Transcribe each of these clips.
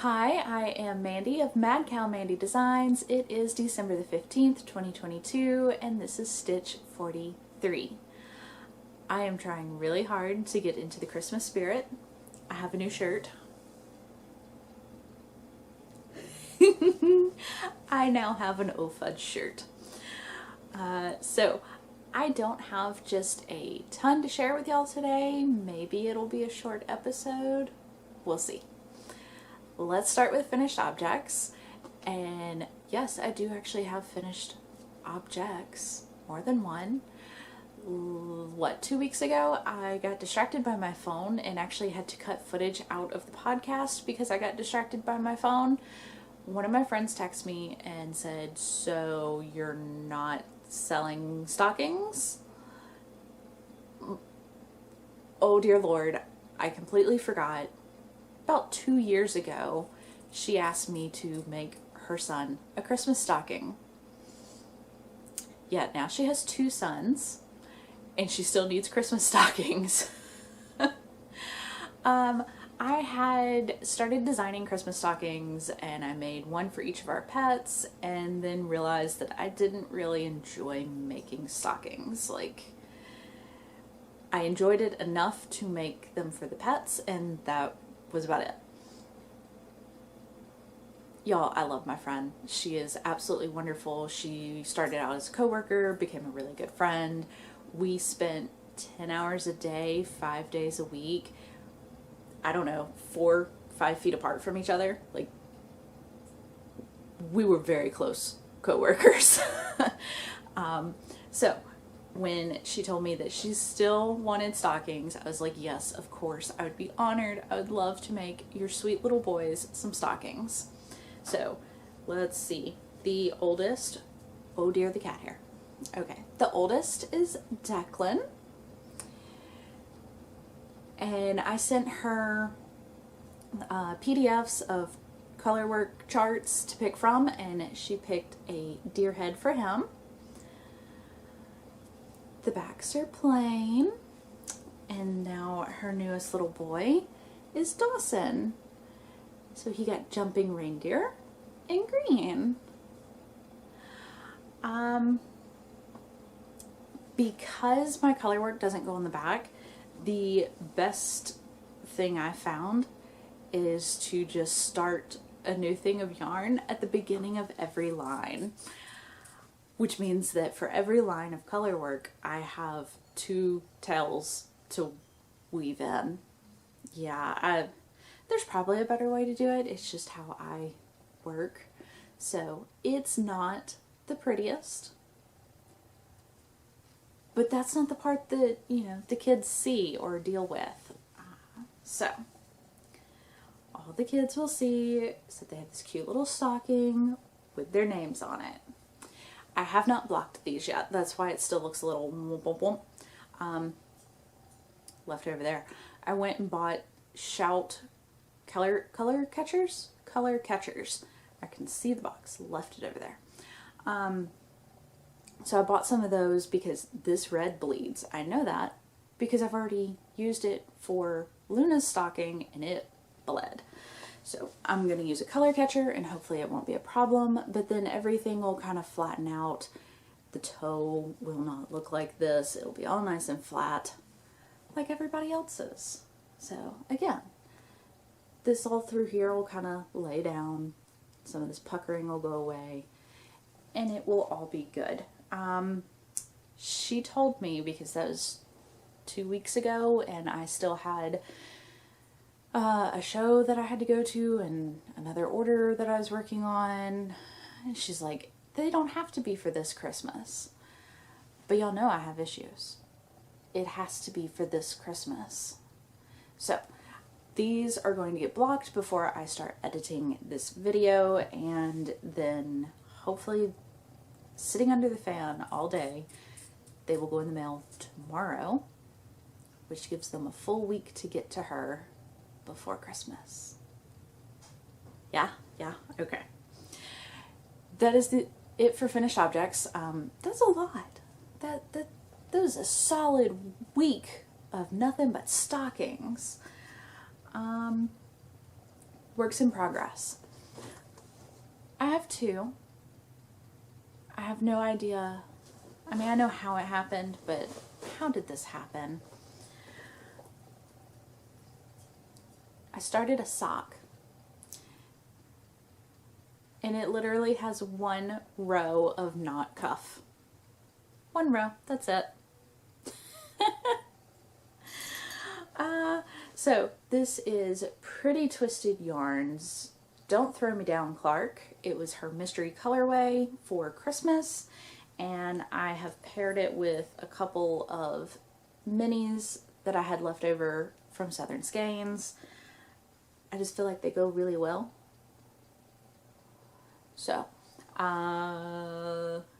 Hi, I am Mandy of Mad Cow Mandy Designs. It is December the 15th, 2022, and this is Stitch 43. I am trying really hard to get into the Christmas spirit. I have a new shirt. I now have an O-Fudge shirt. So I don't have just a ton to share with y'all today. Maybe it'll be a short episode. We'll see. Let's start with finished objects. And yes, I do actually have finished objects, more than one. 2 weeks ago, I got distracted by my phone and actually had to cut footage out of the podcast because I got distracted by my phone. One of my friends texted me and said, "So you're not selling stockings?" Oh dear Lord, I completely forgot. About 2 years ago, she asked me to make her son a Christmas stocking. Yeah, now she has 2 sons, and she still needs Christmas stockings. I had started designing Christmas stockings, and I made one for each of our pets, and then realized that I didn't really enjoy making stockings. I enjoyed it enough to make them for the pets, and that was about it. Y'all, I love my friend. She is absolutely wonderful. She started out as a coworker, became a really good friend. We spent 10 hours a day, 5 days a week, I don't know, 4-5 feet apart from each other. We were very close coworkers. So when she told me that she still wanted stockings, I was like, yes, of course. I would be honored. I would love to make your sweet little boys some stockings. So let's see. The oldest, oh dear, the cat hair. Okay, the oldest is Declan. And I sent her PDFs of color work charts to pick from, and she picked a deer head for him. The backs are plain, and now her newest little boy is Dawson. So he got jumping reindeer in green. Because my color work doesn't go on the back, the best thing I found is to just start a new thing of yarn at the beginning of every line. Which means that for every line of color work, I have 2 tails to weave in. Yeah, there's probably a better way to do it. It's just how I work. So it's not the prettiest. But that's not the part that, the kids see or deal with. So all the kids will see is that they have this cute little stocking with their names on it. I have not blocked these yet. That's why it still looks a little left over there. I went and bought Shout color catchers. I can see the box. Left it over there. So I bought some of those because this red bleeds. I know that because I've already used it for Luna's stocking and it bled. So I'm going to use a color catcher and hopefully it won't be a problem, but then everything will kind of flatten out. The toe will not look like this. It'll be all nice and flat like everybody else's. So again, this all through here will kind of lay down. Some of this puckering will go away and it will all be good. She told me, because that was 2 weeks ago and I still had a show that I had to go to and another order that I was working on. And she's like, they don't have to be for this Christmas. But y'all know I have issues. It has to be for this Christmas. So these are going to get blocked before I start editing this video, and then hopefully sitting under the fan all day, they will go in the mail tomorrow, which gives them a full week to get to her before Christmas. Yeah, okay. That is it for finished objects. That's a lot. That was a solid week of nothing but stockings. works in progress. I have two. I have no idea. I mean, I know how it happened, but how did this happen? I started a sock, and it literally has one row of knot cuff. One row, that's it. So this is Pretty Twisted Yarns Don't Throw Me Down Clark. It was her mystery colorway for Christmas, and I have paired it with a couple of minis that I had left over from Southern Skeins. I just feel like they go really well. So,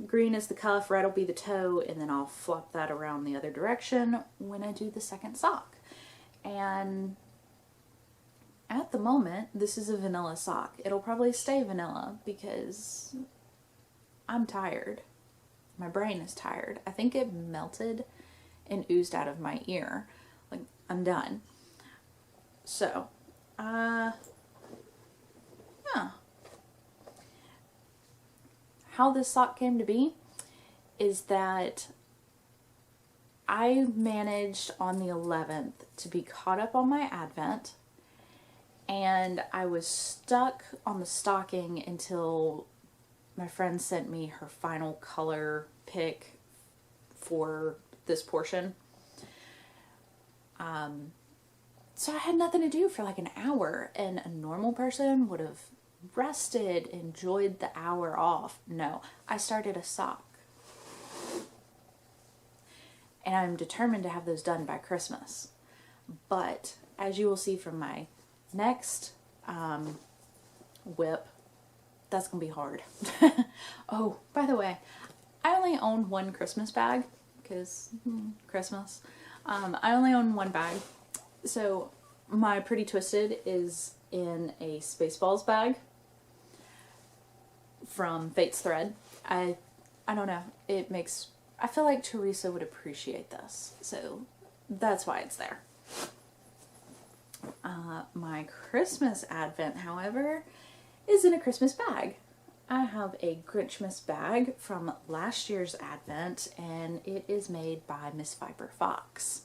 green is the cuff, red will be the toe, and then I'll flop that around the other direction when I do the second sock. And at the moment, this is a vanilla sock. It'll probably stay vanilla because I'm tired. My brain is tired. I think it melted and oozed out of my ear. Like, I'm done. So, yeah. How this sock came to be is that I managed on the 11th to be caught up on my Advent, and I was stuck on the stocking until my friend sent me her final color pick for this portion. So I had nothing to do for like an hour, and a normal person would have rested, enjoyed the hour off. No, I started a sock. And I'm determined to have those done by Christmas. But as you will see from my next whip, that's going to be hard. Oh, by the way, I only own one Christmas bag because Christmas. I only own one bag. So my Pretty Twisted is in a Spaceballs bag from Fate's Thread. I don't know. It makes... I feel like Teresa would appreciate this, so that's why it's there. My Christmas Advent, however, is in a Christmas bag. I have a Grinchmas bag from last year's Advent, and it is made by Miss Viper Fox.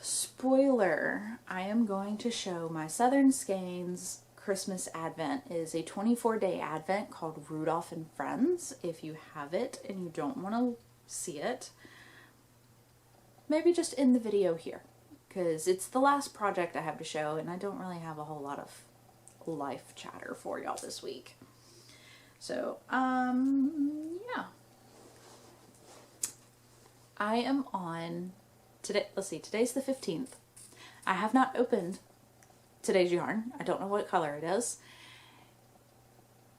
Spoiler, I am going to show my Southern Skeins Christmas Advent. It is a 24-day Advent called Rudolph and Friends. If you have it and you don't want to see it, maybe just end the video here, because it's the last project I have to show, and I don't really have a whole lot of life chatter for y'all this week. So, yeah. I am on today. Let's see, today's the 15th. I have not opened today's yarn. I don't know what color it is.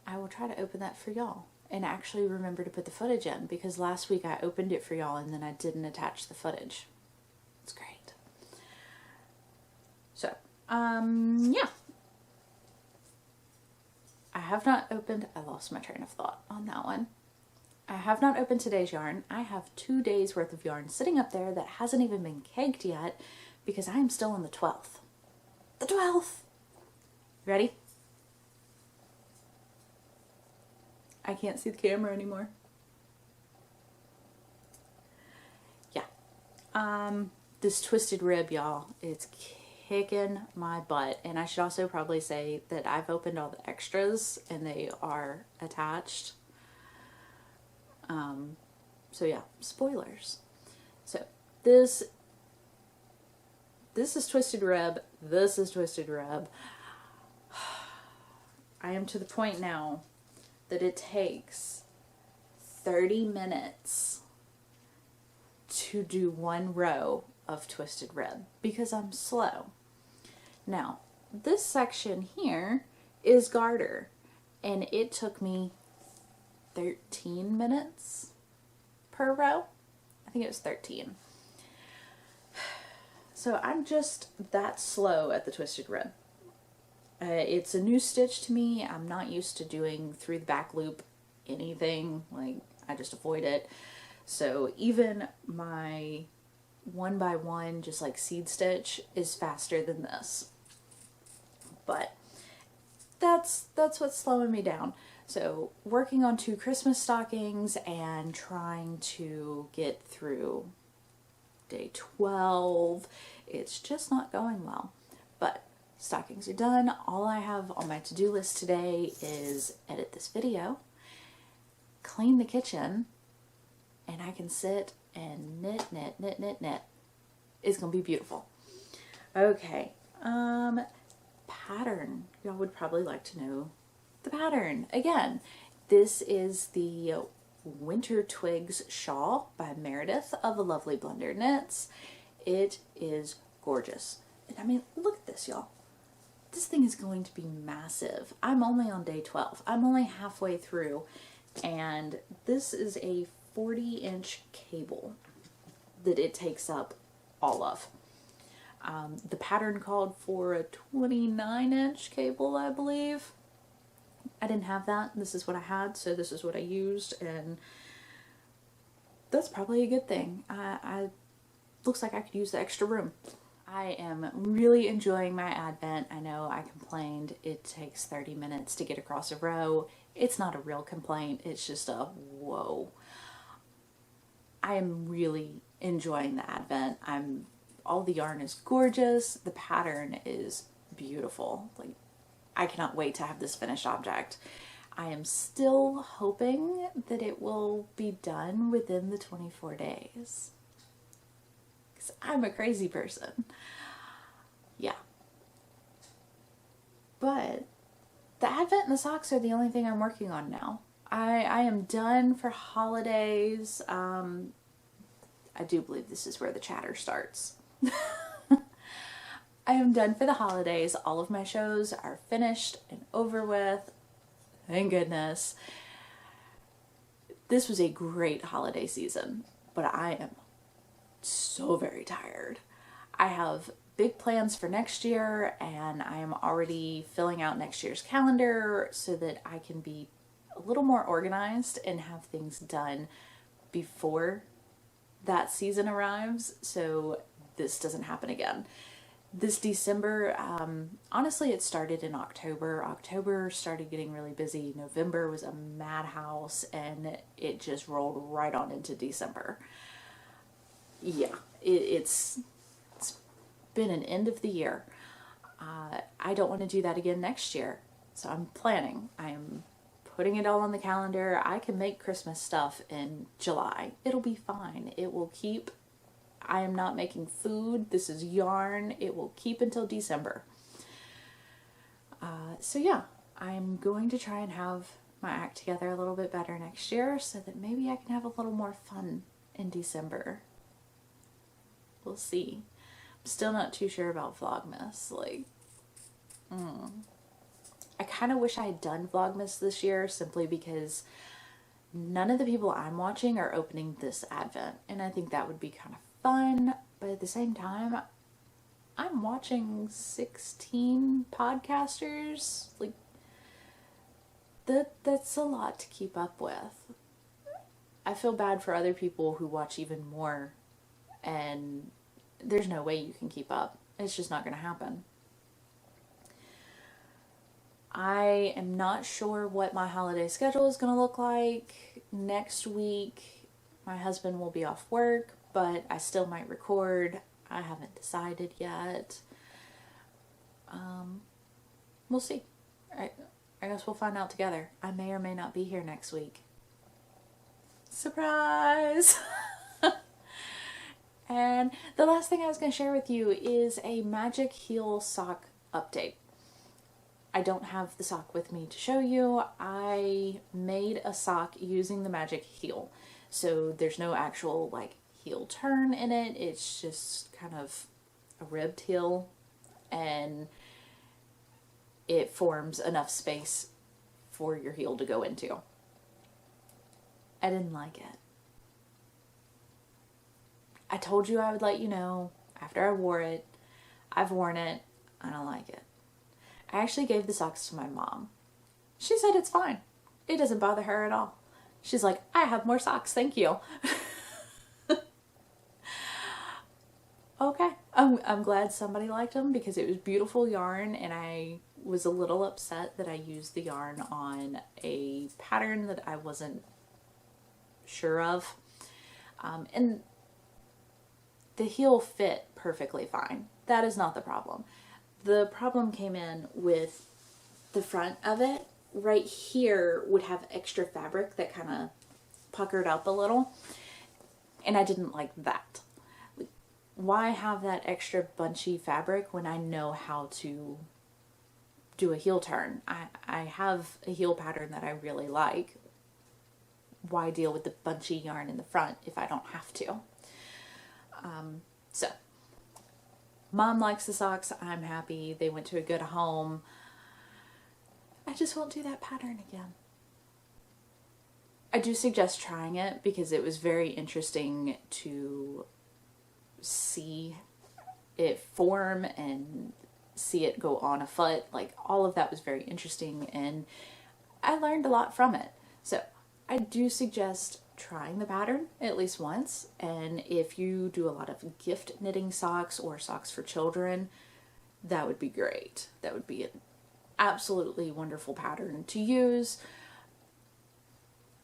I will try to open that for y'all and actually remember to put the footage in, because last week I opened it for y'all and then I didn't attach the footage. It's great. So, yeah. I have not opened, I lost my train of thought on that one. I have not opened today's yarn. I have 2 days worth of yarn sitting up there that hasn't even been caked yet because I am still on the 12th. The 12th! Ready? I can't see the camera anymore. Yeah. This twisted rib, y'all, it's kicking my butt. And I should also probably say that I've opened all the extras and they are attached. So yeah, spoilers. So this is twisted rib. This is twisted rib. I am to the point now that it takes 30 minutes to do one row of twisted rib because I'm slow. Now, this section here is garter, and it took me 13 minutes per row. I think it was 13. So I'm just that slow at the twisted rib. It's a new stitch to me. I'm not used to doing through the back loop anything. Like, I just avoid it. So even my 1x1 just like seed stitch is faster than this. but that's what's slowing me down. So working on 2 Christmas stockings and trying to get through day 12, it's just not going well. But stockings are done. All I have on my to-do list today is edit this video, clean the kitchen, and I can sit and knit. It's gonna be beautiful. Okay, pattern. Y'all would probably like to know the pattern. Again, this is the Winter Twigs shawl by Meredith of A Lovely Blunder Knits. It is gorgeous. And I mean, look at this, y'all. This thing is going to be massive. I'm only on day 12. I'm only halfway through, and this is a 40-inch cable that it takes up all of. The pattern called for a 29-inch cable, I believe. I didn't have that. This is what I had, so this is what I used, and that's probably a good thing. I looks like I could use the extra room. I am really enjoying my Advent. I know I complained it takes 30 minutes to get across a row. It's not a real complaint. It's just a whoa. I am really enjoying the Advent. All the yarn is gorgeous. The pattern is beautiful. Like, I cannot wait to have this finished object. I am still hoping that it will be done within the 24 days. Because I'm a crazy person. Yeah. But the Advent and the socks are the only thing I'm working on now. I am done for holidays. I do believe this is where the chatter starts. I am done for the holidays. All of my shows are finished and over with. Thank goodness. This was a great holiday season, but I am so very tired. I have big plans for next year, and I am already filling out next year's calendar so that I can be a little more organized and have things done before that season arrives, so this doesn't happen again. This December, honestly, it started in October. October started getting really busy. November was a madhouse, and it just rolled right on into December. Yeah, it's been an end of the year. I don't want to do that again next year, so I'm planning. I'm putting it all on the calendar. I can make Christmas stuff in July. It'll be fine. It will keep. I am not making food. This is yarn. It will keep until December. So yeah, I'm going to try and have my act together a little bit better next year so that maybe I can have a little more fun in December. We'll see. I'm still not too sure about Vlogmas. I kind of wish I had done Vlogmas this year simply because none of the people I'm watching are opening this Advent, and I think that would be kind of fun, but at the same time, I'm watching 16 podcasters. Like, that's a lot to keep up with. I feel bad for other people who watch even more, and there's no way you can keep up. It's just not going to happen. I am not sure what my holiday schedule is going to look like. Next week, my husband will be off work, but I still might record. I haven't decided yet. We'll see. I guess we'll find out together. I may or may not be here next week. Surprise! And the last thing I was going to share with you is a Magic Heel sock update. I don't have the sock with me to show you. I made a sock using the Magic Heel. So there's no actual heel turn in it. It's just kind of a ribbed heel, and it forms enough space for your heel to go into. I didn't like it. I told you I would let you know after I wore it. I've worn it. I don't like it. I actually gave the socks to my mom. She said it's fine. It doesn't bother her at all. She's like, I have more socks, thank you. Okay, I'm glad somebody liked them because it was beautiful yarn, and I was a little upset that I used the yarn on a pattern that I wasn't sure of. And the heel fit perfectly fine. That is not the problem. The problem came in with the front of it. Right here would have extra fabric that kind of puckered up a little, and I didn't like that. Why have that extra bunchy fabric when I know how to do a heel turn? I have a heel pattern that I really like. Why deal with the bunchy yarn in the front if I don't have to? So, Mom likes the socks. I'm happy. They went to a good home. I just won't do that pattern again. I do suggest trying it because it was very interesting to see it form and see it go on a foot. Like, all of that was very interesting, and I learned a lot from it. So I do suggest trying the pattern at least once, and if you do a lot of gift knitting socks or socks for children, that would be great. That would be an absolutely wonderful pattern to use.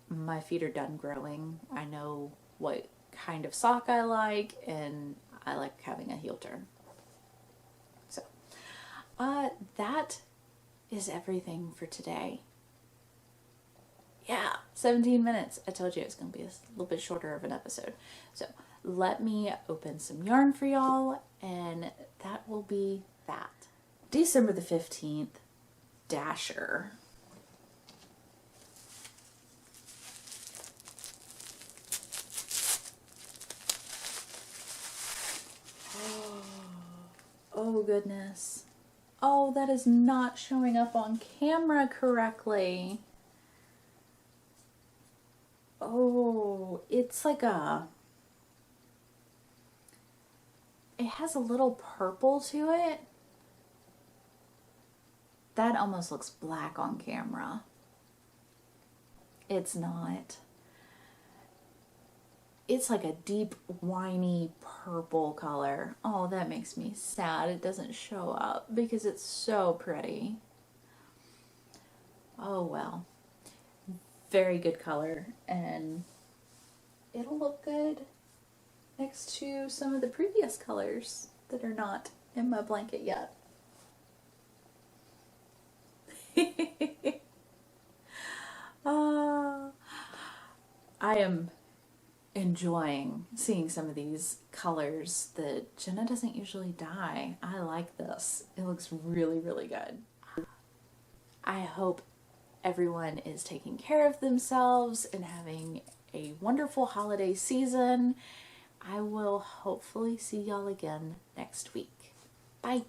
My feet are done growing. I know what kind of sock I like, and I like having a heel turn. So that is everything for today. Yeah, 17 minutes. I told you it's going to be a little bit shorter of an episode. So let me open some yarn for y'all, and that will be that. December the 15th, Dasher. Oh goodness. Oh, that is not showing up on camera correctly. Oh, it's like it has a little purple to it. That almost looks black on camera. It's not. It's like a deep, winey purple color. Oh, that makes me sad it doesn't show up because it's so pretty. Oh well. Very good color, and it'll look good next to some of the previous colors that are not in my blanket yet. I am enjoying seeing some of these colors that Jenna doesn't usually dye. I like this. It looks really, really good. I hope everyone is taking care of themselves and having a wonderful holiday season. I will hopefully see y'all again next week. Bye.